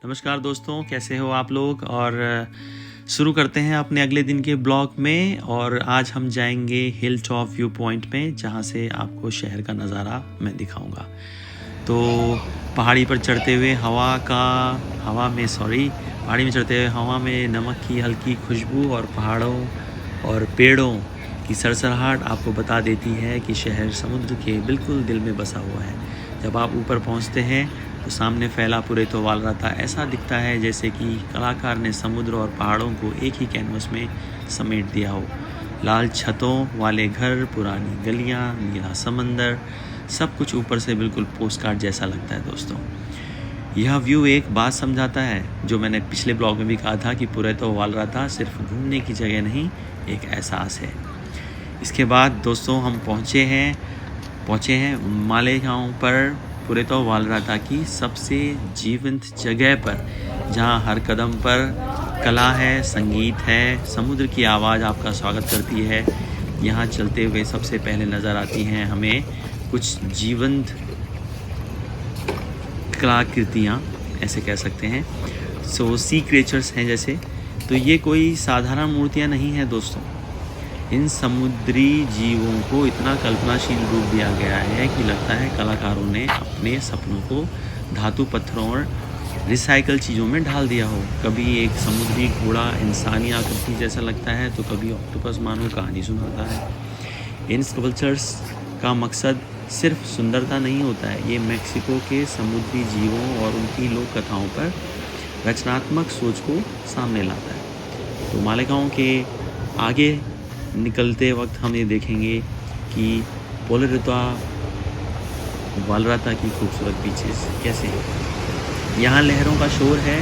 नमस्कार दोस्तों, कैसे हो आप लोग। और शुरू करते हैं अपने अगले दिन के ब्लॉग में। और आज हम जाएंगे हिल टॉप व्यू पॉइंट में, जहाँ से आपको शहर का नज़ारा मैं दिखाऊंगा। तो पहाड़ी पर चढ़ते हुए पहाड़ी में चढ़ते हुए हवा में नमक की हल्की खुशबू और पहाड़ों और पेड़ों की सरसराहट आपको बता देती है कि शहर समुद्र के बिल्कुल दिल में बसा हुआ है। जब आप ऊपर पहुंचते हैं तो सामने फैला पुरेतो वालराता ऐसा दिखता है जैसे कि कलाकार ने समुद्र और पहाड़ों को एक ही कैनवस में समेट दिया हो। लाल छतों वाले घर, पुरानी गलियां, नीला समंदर, सब कुछ ऊपर से बिल्कुल पोस्टकार्ड जैसा लगता है दोस्तों। यह व्यू एक बात समझाता है जो मैंने पिछले ब्लॉग में भी कहा था कि पुरेतो वालराता सिर्फ घूमने की जगह नहीं, एक एहसास है। इसके बाद दोस्तों हम पहुँचे हैं मालेगांव पर, पुरेतो वालराता की सबसे जीवंत जगह पर, जहां हर कदम पर कला है, संगीत है, समुद्र की आवाज़ आपका स्वागत करती है। यहां चलते हुए सबसे पहले नज़र आती हैं हमें कुछ जीवंत कलाकृतियाँ, ऐसे कह सकते हैं। सी क्रिएचर्स हैं जैसे। तो ये कोई साधारण मूर्तियाँ नहीं हैं दोस्तों। इन समुद्री जीवों को इतना कल्पनाशील रूप दिया गया है कि लगता है कलाकारों ने अपने सपनों को धातु पत्थरों और रिसाइकल चीज़ों में ढाल दिया हो। कभी एक समुद्री घोड़ा इंसानी आकृति जैसा लगता है, तो कभी ऑक्टोपस मानो कहानी सुनाता है। इन स्कल्पचर्स का मकसद सिर्फ सुंदरता नहीं होता है, ये मेक्सिको के समुद्री जीवों और उनकी लोक कथाओं पर रचनात्मक सोच को सामने लाता है। तो मालेगांव के आगे निकलते वक्त हम ये देखेंगे कि पुरेतो वालराता की खूबसूरत बीचेस कैसे हैं। यहाँ लहरों का शोर है,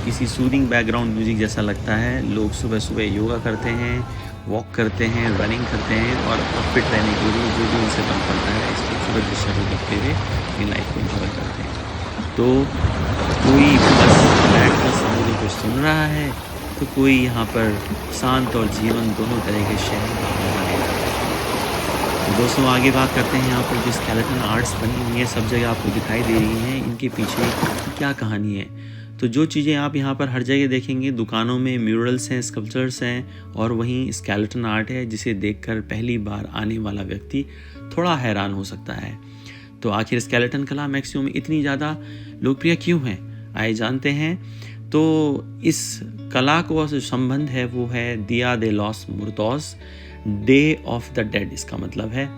किसी सूदिंग बैकग्राउंड म्यूजिक जैसा लगता है। लोग सुबह सुबह योगा करते हैं, वॉक करते हैं, रनिंग करते हैं और फिट रहने के लिए जो भी उनसे काम करता है, इस खूबसूरत दृश्य को देखते हुए अपनी लाइफ को एंजॉय करते हैं। तो कोई बस बैठकर समुद्र को सुन रहा है, तो कोई यहाँ पर शांत और जीवन दोनों तरह के शहर का मजा ले रहा है। तो दोस्तों आगे बात करते हैं यहाँ पर जो स्केलेटन आर्ट्स बनी हुई हैं, सब जगह आपको दिखाई दे रही हैं, इनके पीछे क्या कहानी है। तो जो चीज़ें आप यहाँ पर हर जगह देखेंगे, दुकानों में म्यूरल्स हैं, स्कल्पचर्स हैं, और वहीं स्केलेटन आर्ट है जिसे देखकर पहली बार आने वाला व्यक्ति थोड़ा हैरान हो सकता है। तो आखिर स्केलेटन कला मैक्सिको में इतनी ज़्यादा लोकप्रिय क्यों है, आइए जानते हैं। तो इस कला को जो संबंध है वो है Dia de los Muertos, day of the dead, इसका मतलब है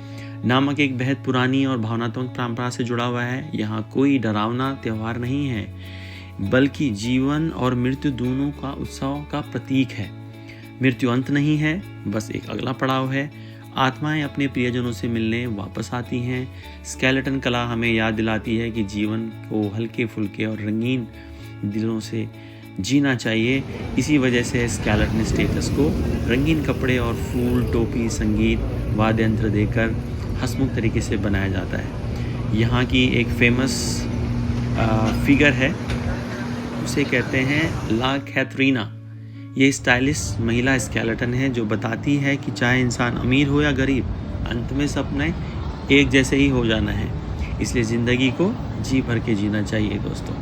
नामक एक बेहद पुरानी और भावनात्मक परंपरा से जुड़ा हुआ है। यहाँ कोई डरावना त्यौहार नहीं है, बल्कि जीवन और मृत्यु दोनों का उत्सव का प्रतीक है। मृत्यु अंत नहीं है, बस एक अगला पड़ाव है। आत्माएं अपने प्रियजनों से मिलने वापस आती हैं। स्केलेटन कला हमें याद दिलाती है कि जीवन को हल्के फुल्के और रंगीन दिलों से जीना चाहिए। इसी वजह से स्केलेटन स्टेटस को रंगीन कपड़े और फूल, टोपी, संगीत, वाद्य यंत्र देकर हंसमुख तरीके से बनाया जाता है। यहाँ की एक फेमस फिगर है, उसे कहते हैं ला कैथरीना। ये स्टाइलिश महिला स्केलेटन है जो बताती है कि चाहे इंसान अमीर हो या गरीब, अंत में सपने एक जैसे ही हो जाना है। इसलिए ज़िंदगी को जी भर के जीना चाहिए दोस्तों।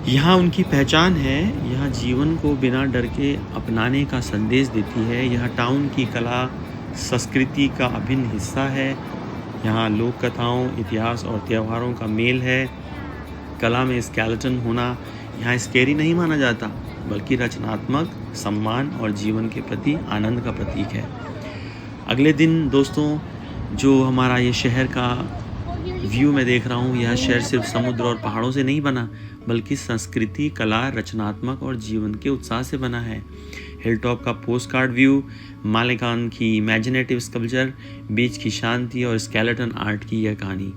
यहाँ उनकी पहचान है, यह जीवन को बिना डर के अपनाने का संदेश देती है। यह टाउन की कला संस्कृति का अभिन्न हिस्सा है। यहाँ लोक कथाओं, इतिहास और त्योहारों का मेल है। कला में स्केलेटन होना यहाँ स्केरी नहीं माना जाता, बल्कि रचनात्मक, सम्मान और जीवन के प्रति आनंद का प्रतीक है। अगले दिन दोस्तों जो हमारा ये शहर का व्यू मैं देख रहा हूँ, यह शहर सिर्फ समुद्र और पहाड़ों से नहीं बना, बल्कि संस्कृति, कला, रचनात्मक और जीवन के उत्साह से बना है। हिल टॉप का पोस्टकार्ड व्यू, मालेगांव की इमेजिनेटिव स्कल्पचर, बीच की शांति और स्केलेटन आर्ट की यह कहानी,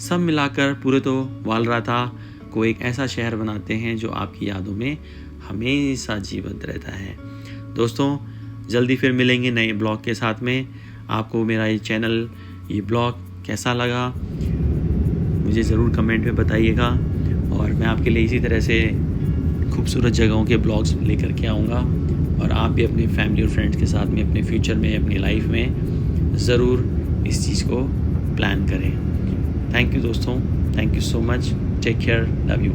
सब मिलाकर पुरेतो वालराता को एक ऐसा शहर बनाते हैं जो आपकी यादों में हमेशा जीवंत रहता है। दोस्तों जल्दी फिर मिलेंगे नए ब्लॉग के साथ में। आपको मेरा ये चैनल, ये ब्लॉग कैसा लगा मुझे ज़रूर कमेंट में बताइएगा, और मैं आपके लिए इसी तरह से खूबसूरत जगहों के ब्लॉग्स लेकर के आऊँगा, और आप भी अपने फैमिली और फ्रेंड्स के साथ में अपने फ्यूचर में, अपनी लाइफ में ज़रूर इस चीज़ को प्लान करें। थैंक यू दोस्तों, thank you so much, take care, love you.